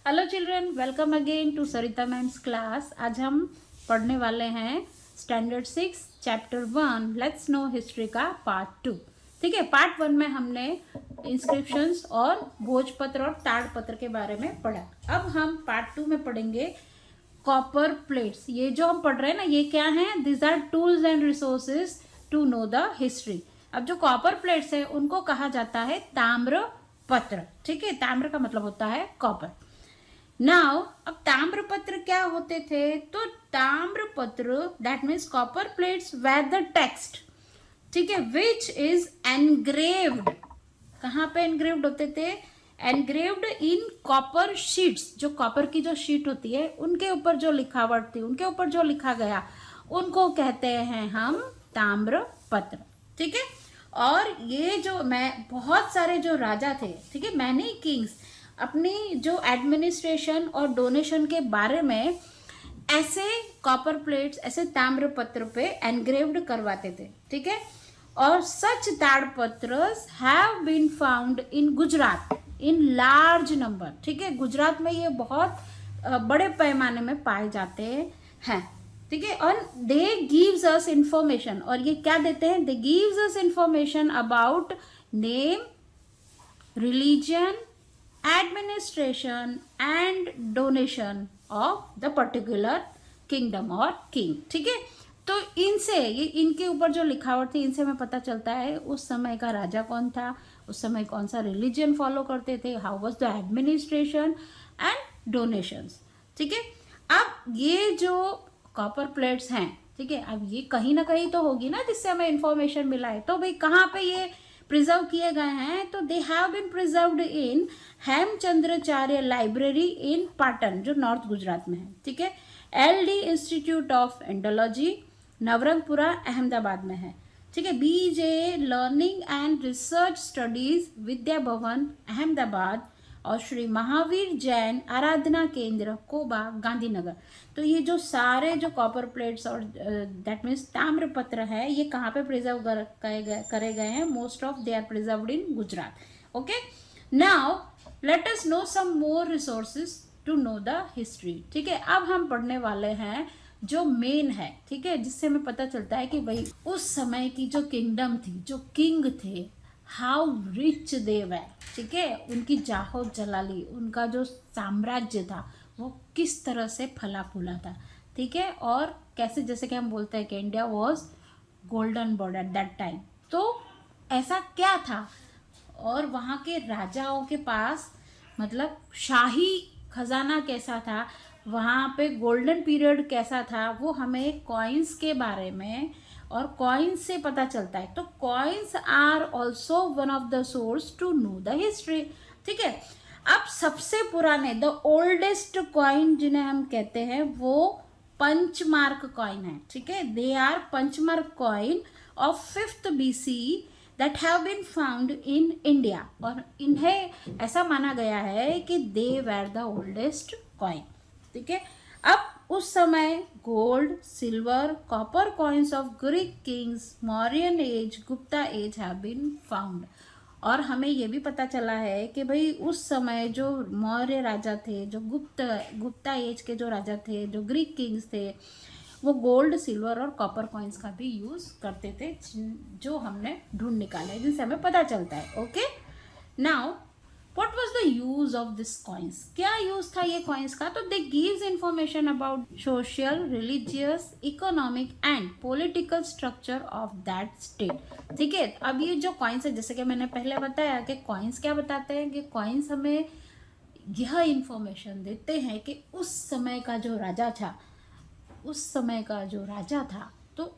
Hello children, welcome again to Sarita ma'am's class. आज हम पढ़ने वाले हैं standard 6 chapter 1 let's know history का पार्ट 2। ठीक है, पार्ट 1 में हमने इंस्क्रिप्शंस और भोजपत्र और ताड़पत्र के बारे में पढ़ा। अब हम पार्ट 2 में पढ़ेंगे कॉपर प्लेट्स। ये जो हम पढ़ रहे हैं ना, ये क्या है? This are tools and resources to know the history. अब जो कॉपर प्लेट्स है उनको कहा जाता है ताम्र पत्र। ठीक है, ताम्र का मतलब होता है कॉपर। नाउ अब ताम्रपत्र क्या होते थे? तो ताम्रपत्र that means copper plates where the text, ठीक है, विच इज एनग्रेव्ड। कहाँ पे एनग्रेव्ड होते थे? Engraved in copper sheets. जो कॉपर की जो शीट होती है उनके ऊपर जो लिखावट थी, उनके ऊपर जो लिखा गया, उनको कहते हैं हम ताम्रपत्र। ठीक है, और ये जो मैं बहुत सारे जो राजा थे, ठीक है, मैनी किंग्स अपनी जो एडमिनिस्ट्रेशन और डोनेशन के बारे में ऐसे कॉपर प्लेट्स, ऐसे ताम्रपत्र पे एनग्रेव्ड करवाते थे। ठीक है, और सच ताड़पत्रस have been found in Gujarat in large number. ठीक है, गुजरात में ये बहुत बड़े पैमाने में पाए जाते हैं। ठीक है, और दे गिव्स अस इंफॉर्मेशन, और ये क्या देते हैं? They gives us information about name, religion, administration and donation of the particular kingdom और किंग। ठीक है, तो इनसे ये इनके ऊपर जो लिखावट थी, इनसे हमें पता चलता है उस समय का राजा कौन था, उस समय कौन सा रिलीजन फॉलो करते थे, how was the administration and donations. ठीक है, अब ये जो कॉपर प्लेट्स हैं, ठीक है, अब ये कहीं ना कहीं तो होगी ना जिससे हमें इंफॉर्मेशन मिला है। तो भाई कहाँ पे ये प्रिजर्व किए गए हैं? तो they have been preserved in Hemchandracharya library in Patan, जो नॉर्थ गुजरात में है। ठीक है, LD institute of Indology Navrangpura Ahmedabad में है। ठीक है, BJ learning and research studies Vidya Bhavan Ahmedabad और श्री महावीर जैन आराधना केंद्र कोबा गांधीनगर। तो ये जो सारे जो कॉपर प्लेट्स और दैट मीन्स ताम्रपत्र है, ये कहाँ पे प्रिजर्व करे गए हैं? Most of they are preserved in Gujarat. Okay, now let us know some more resources to know the history. ठीक है, अब हम पढ़ने वाले हैं जो मेन है, ठीक है, जिससे हमें पता चलता है कि भाई उस समय की जो किंगडम थी, जो किंग थे, हाउ रिच दे वर। ठीक है, उनकी जाहो जलाली, उनका जो साम्राज्य था वो किस तरह से फला फूला था। ठीक है, और कैसे, जैसे कि हम बोलते हैं कि India was golden bird at that time. तो ऐसा क्या था, और वहाँ के राजाओं के पास मतलब शाही खजाना कैसा था, वहाँ पे गोल्डन पीरियड कैसा था, वो हमें कॉइन्स के बारे में और कॉइन्स से पता चलता है। तो coins are also one of the source to know the history. ठीक है, अब सबसे पुराने द ओल्डेस्ट कॉइन जिन्हें हम कहते हैं वो पंचमार्क कॉइन है। ठीक है, they are punchmark coin of 5th BC that have been found in India, और इन्हें ऐसा माना गया है कि they were the oldest coin. ठीक है, अब उस समय gold, silver, copper coins of Greek kings, Mauryan age, Gupta age have been found. और हमें ये भी पता चला है कि भाई उस समय जो मौर्य राजा थे, जो गुप्ता एज के जो राजा थे, जो ग्रीक किंग्स थे, वो गोल्ड, सिल्वर और कॉपर कॉइन्स का भी यूज़ करते थे, जो हमने ढूंढ निकाले, जिनसे हमें पता चलता है। Okay, now what was the use of this coins? क्या यूज था ये कॉइन्स का? तो they gives information about social, religious, economic and political structure of that state. ठीक है, अब ये जो कॉइन्स है, जैसे कि मैंने पहले बताया कि कॉइन्स क्या बताते हैं, कि कॉइन्स हमें यह इंफॉर्मेशन देते हैं कि उस समय का जो राजा था, उस समय का जो राजा था, तो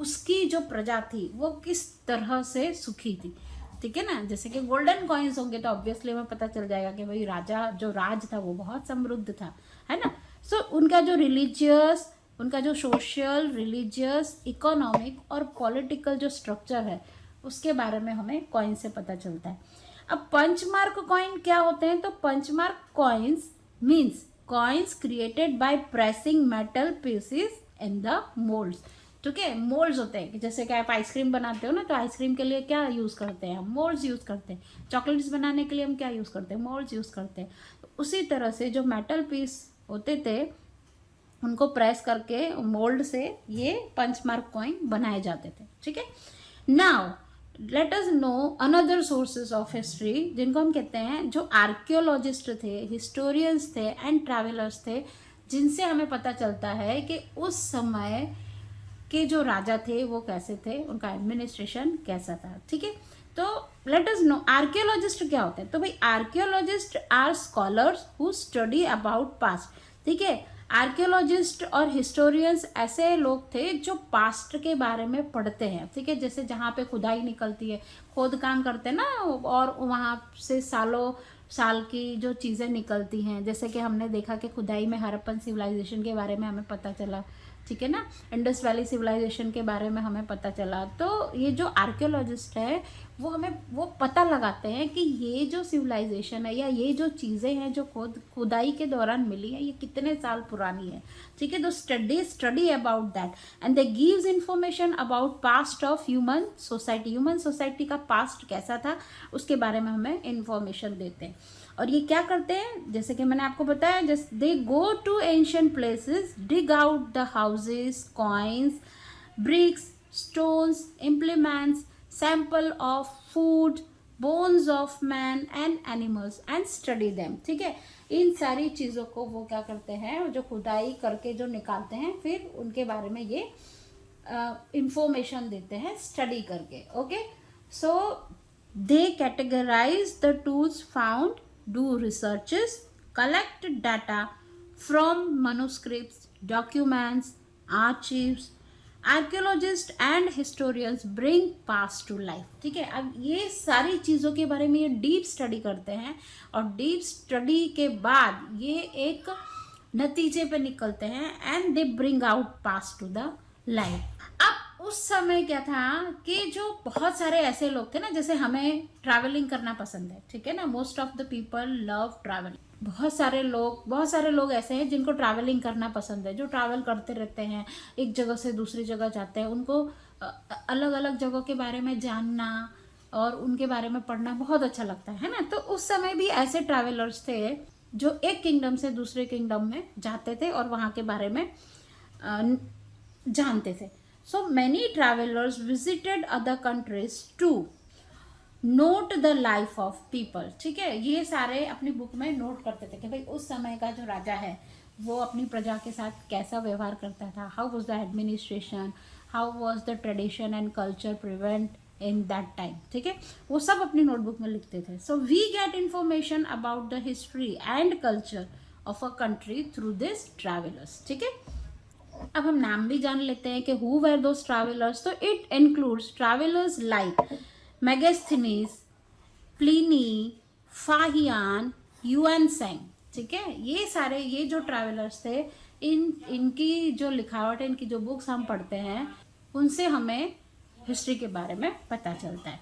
उसकी जो प्रजा थी वो किस तरह से सुखी थी। ठीक है ना, जैसे कि गोल्डन कॉइन्स होंगे तो ऑब्वियसली हमें पता चल जाएगा कि भाई राजा जो राज था वो बहुत समृद्ध था, है ना। सो उनका जो रिलीजियस, उनका जो सोशल, रिलीजियस, इकोनॉमिक और पॉलिटिकल जो स्ट्रक्चर है, उसके बारे में हमें कॉइन से पता चलता है। अब पंचमार्क कॉइन क्या होते हैं? तो punch mark coins means coins created by pressing metal pieces in the moulds. ठीक है, मोल्ड्स होते हैं कि जैसे कि आप आइसक्रीम बनाते हो ना, तो आइसक्रीम के लिए क्या यूज़ करते हैं? हम मोल्ड्स यूज़ करते हैं। चॉकलेट्स बनाने के लिए हम क्या यूज़ करते हैं? मोल्ड्स यूज़ करते हैं। तो उसी तरह से जो मेटल पीस होते थे उनको प्रेस करके मोल्ड से ये पंचमार्क कॉइन बनाए जाते थे, ठीक है। Now let us no another sources of history, जिनको हम कहते हैं जो आर्कियोलॉजिस्ट थे, हिस्टोरियंस थे एंड ट्रैवलर्स थे, जिनसे हमें पता चलता है कि उस समय के जो राजा थे वो कैसे थे, उनका एडमिनिस्ट्रेशन कैसा था, ठीक है। तो लेट अस नो आर्कियोलॉजिस्ट क्या होते हैं। तो भाई archaeologist are scholars who study about past, ठीक है। आर्कियोलॉजिस्ट और हिस्टोरियंस ऐसे लोग थे जो पास्ट के बारे में पढ़ते हैं, ठीक है। जैसे जहाँ पे खुदाई निकलती है, खोद काम करते हैं ना, और वहाँ से सालों साल की जो चीज़ें निकलती हैं, जैसे कि हमने देखा कि खुदाई में हड़प्पन सिविलाइजेशन के बारे में हमें पता चला, ठीक है ना, इंडस वैली सिविलाइजेशन के बारे में हमें पता चला। तो ये जो आर्कियोलॉजिस्ट है वो हमें वो पता लगाते हैं कि ये जो सिविलाइजेशन है या ये जो चीज़ें हैं जो खुदाई के दौरान मिली है ये कितने साल पुरानी है, ठीक है। तो study about that and they gives information about past of human society का पास्ट कैसा था उसके बारे में हमें इंफॉर्मेशन देते हैं। और ये क्या करते हैं, जैसे कि मैंने आपको बताया, just they go to ancient places, dig out the houses, coins, bricks, stones, implements, sample of food, bones of man and animals and study them, ठीक है। इन सारी चीज़ों को वो क्या करते हैं, जो खुदाई करके जो निकालते हैं, फिर उनके बारे में ये इंफॉर्मेशन देते हैं स्टडी करके, okay. So they categorize the tools found, do researches, collect data from manuscripts, documents, archives. Archaeologists and historians bring past to life, ठीक है। अब ये सारी चीज़ों के बारे में ये डीप स्टडी करते हैं और डीप स्टडी के बाद ये एक नतीजे पे निकलते हैं and they bring out past to the life. अब उस समय क्या था कि जो बहुत सारे ऐसे लोग थे ना, जैसे हमें ट्रैवलिंग करना पसंद है, ठीक है ना, most of the people love travelling. बहुत सारे लोग ऐसे हैं जिनको ट्रैवलिंग करना पसंद है, जो ट्रैवल करते रहते हैं, एक जगह से दूसरी जगह जाते हैं, उनको अलग अलग जगहों के बारे में जानना और उनके बारे में पढ़ना बहुत अच्छा लगता है ना। तो उस समय भी ऐसे ट्रैवलर्स थे जो एक किंगडम से दूसरे किंगडम में जाते थे और वहाँ के बारे में जानते थे। So many travelers visited other countries to note the life of people, ठीक है। ये सारे अपनी बुक में नोट करते थे कि भाई उस समय का जो राजा है वो अपनी प्रजा के साथ कैसा व्यवहार करता था, how was the administration, how was the tradition and culture prevent in that time, ठीक है। वो सब अपनी नोटबुक में लिखते थे। So we get information about the history and culture of a country through this travellers, ठीक है। अब हम नाम भी जान लेते हैं कि हु वर दोस ट्रैवलर्स। तो it includes travellers like Megasthenes, Pliny, Fahien, Hiuen Tsang, ठीक है। ये सारे ये जो ट्रैवलर्स थे, इनकी जो लिखावट है, इनकी जो बुक्स हम पढ़ते हैं, उनसे हमें हिस्ट्री के बारे में पता चलता है।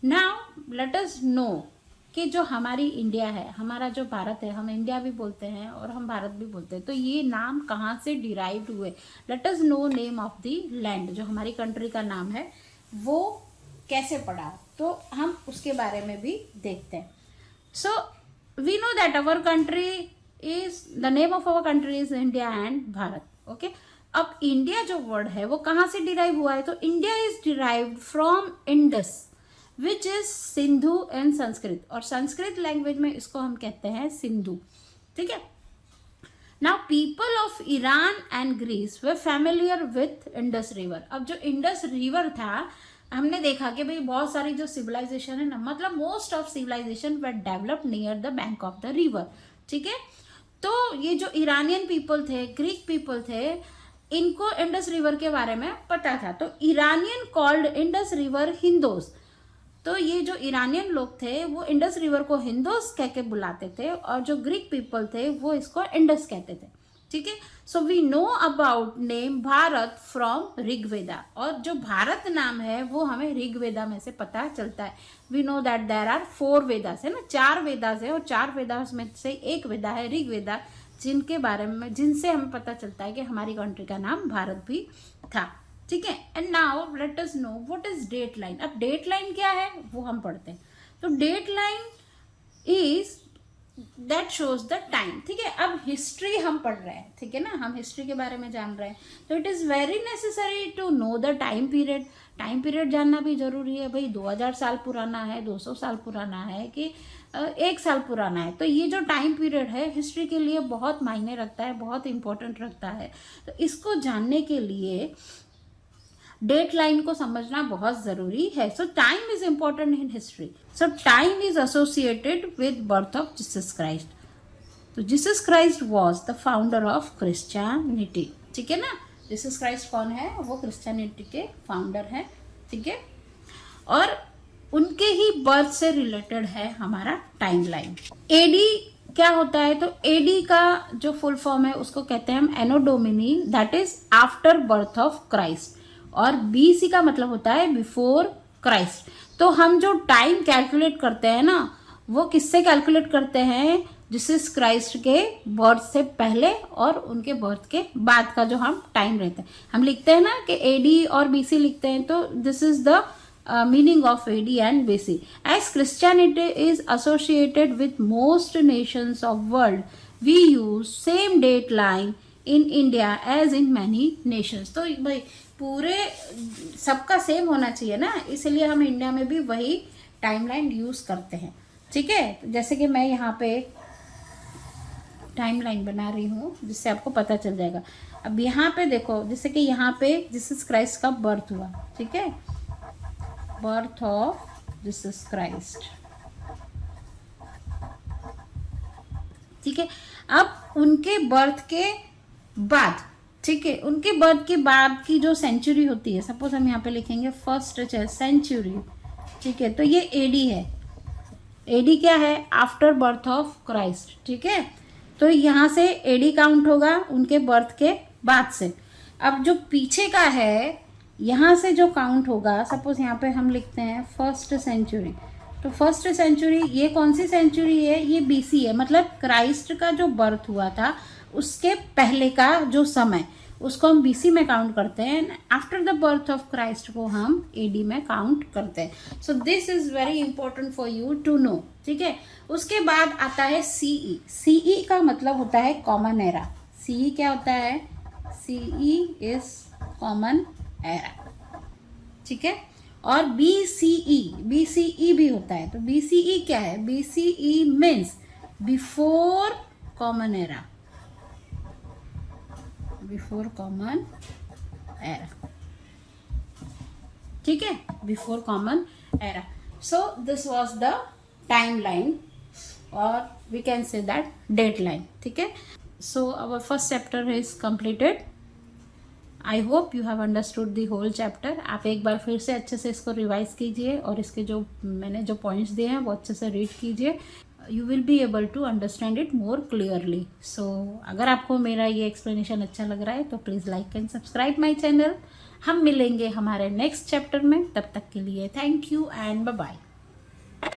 नाउ लेट अस नो कि जो हमारी इंडिया है, हमारा जो भारत है, हम इंडिया भी बोलते हैं और हम भारत भी बोलते हैं, तो ये नाम कहाँ से डिराइव्ड हुए। Late us no name of the land, जो हमारी कंट्री का नाम है वो कैसे पड़ा, तो हम उसके बारे में भी देखते हैं। So we know that our country is the name of our country is India and Bharat, okay. अब इंडिया जो वर्ड है वो कहाँ से डिराइव हुआ है, तो India is derived from Indus which is Sindhu in Sanskrit, और संस्कृत लैंग्वेज में इसको हम कहते हैं सिंधु, ठीक है। Now people of Iran and Greece were familiar with Indus river. अब जो इंडस रिवर था, हमने देखा कि भाई बहुत सारी जो सिविलाइजेशन है ना, मतलब most of civilization were developed near the bank of the river, ठीक है। तो ये जो ईरानियन पीपल थे, ग्रीक पीपल थे, इनको इंडस रिवर के बारे में पता था। तो ईरानियन कॉल्ड इंडस रिवर हिंदोस। तो ये जो ईरानियन लोग थे वो इंडस रिवर को हिंदोस कह के बुलाते थे, और जो ग्रीक पीपल थे वो इसको इंडस कहते थे, ठीक है। So we know about name Bharat from Rigveda, और जो भारत नाम है वो हमें ऋग्वेदा में से पता चलता है। We know that there are 4 Vedas है ना, 4 वेदास है, और 4 वेदास में से एक वेदा है ऋग्वेदा, जिनके बारे में, जिनसे हमें पता चलता है कि हमारी कंट्री का नाम भारत भी था, ठीक है। And now let us know what is date line. अब डेट लाइन क्या है वो हम पढ़ते हैं। तो date line is that shows the time. ठीक है, अब हिस्ट्री हम पढ़ रहे हैं, ठीक है ना, हम हिस्ट्री के बारे में जान रहे हैं, तो it is very necessary to know the time period. Time period जानना भी जरूरी है भाई, 2000 साल पुराना है, 200 साल पुराना है कि 1 साल पुराना है। तो ये जो टाइम पीरियड है हिस्ट्री के लिए बहुत मायने रखता है, बहुत इंपॉर्टेंट रखता है। तो इसको जानने के लिए डेट लाइन को समझना बहुत जरूरी है। So time is important in history. So time is associated with birth of Jesus Christ. तो Jesus Christ was the founder of Christianity. ठीक है ना, जीसस क्राइस्ट कौन है, वो क्रिश्चियनिटी के फाउंडर है। ठीक है, और उनके ही बर्थ से रिलेटेड है हमारा टाइम लाइन। एडी क्या होता है, तो एडी का जो फुल फॉर्म है उसको कहते हैं हम Anno Domini, that is after birth of Christ. और बीसी का मतलब होता है बिफोर क्राइस्ट। तो हम जो टाइम कैलकुलेट करते हैं ना, वो किससे कैलकुलेट करते हैं, जीसस क्राइस्ट के बर्थ से पहले और उनके बर्थ के बाद का जो हम टाइम रहता है। हम लिखते हैं ना कि एडी और बीसी लिखते हैं, तो this is the meaning of AD and BC. As Christianity is associated with most nations of world, we use same date line in India as in many nations. तो भाई पूरे सबका सेम होना चाहिए ना, इसलिए हम इंडिया में भी वही टाइमलाइन यूज करते हैं। ठीक है, जैसे कि मैं यहाँ पे टाइमलाइन बना रही हूँ जिससे आपको पता चल जाएगा। अब यहाँ पे देखो, जैसे कि यहाँ पे जीसस क्राइस्ट का बर्थ हुआ, ठीक है, बर्थ ऑफ जीसस क्राइस्ट। ठीक है, अब उनके बर्थ के बाद, ठीक है, उनके बर्थ के बाद की जो सेंचुरी होती है, सपोज हम यहाँ पे लिखेंगे फर्स्ट सेंचुरी। ठीक है, तो ये एडी है। एडी क्या है, आफ्टर बर्थ ऑफ क्राइस्ट। ठीक है, तो यहाँ से एडी काउंट होगा उनके बर्थ के बाद से। अब जो पीछे का है, यहाँ से जो काउंट होगा, सपोज यहाँ पे हम लिखते हैं फर्स्ट सेंचुरी। तो फर्स्ट सेंचुरी ये कौन सी सेंचुरी है, ये बीसी है, मतलब क्राइस्ट का जो बर्थ हुआ था उसके पहले का जो समय, उसको हम बीसी में काउंट करते हैं। After the birth of Christ को हम एडी में काउंट करते हैं। So this is very important for you to know. ठीक है, उसके बाद आता है सीई। सीई का मतलब होता है कॉमन एरा। सीई क्या होता है, सीई इज कॉमन एरा। ठीक है, और बीसीई भी होता है। तो बीसीई क्या है, BCE means before common era, before common era. ठीक है, before common era. So this was the time line, और we can say that date line. ठीक है, so our first chapter is completed. I hope you have understood the whole chapter. आप एक बार फिर से अच्छे से इसको रिवाइज कीजिए और इसके जो मैंने जो पॉइंट्स दिए हैं वो अच्छे से रीड कीजिए। You will be able to understand it more clearly. So अगर आपको मेरा ये एक्सप्लेनेशन अच्छा लग रहा है तो please like and subscribe my channel. हम मिलेंगे हमारे नेक्स्ट चैप्टर में, तब तक के लिए thank you and bye bye.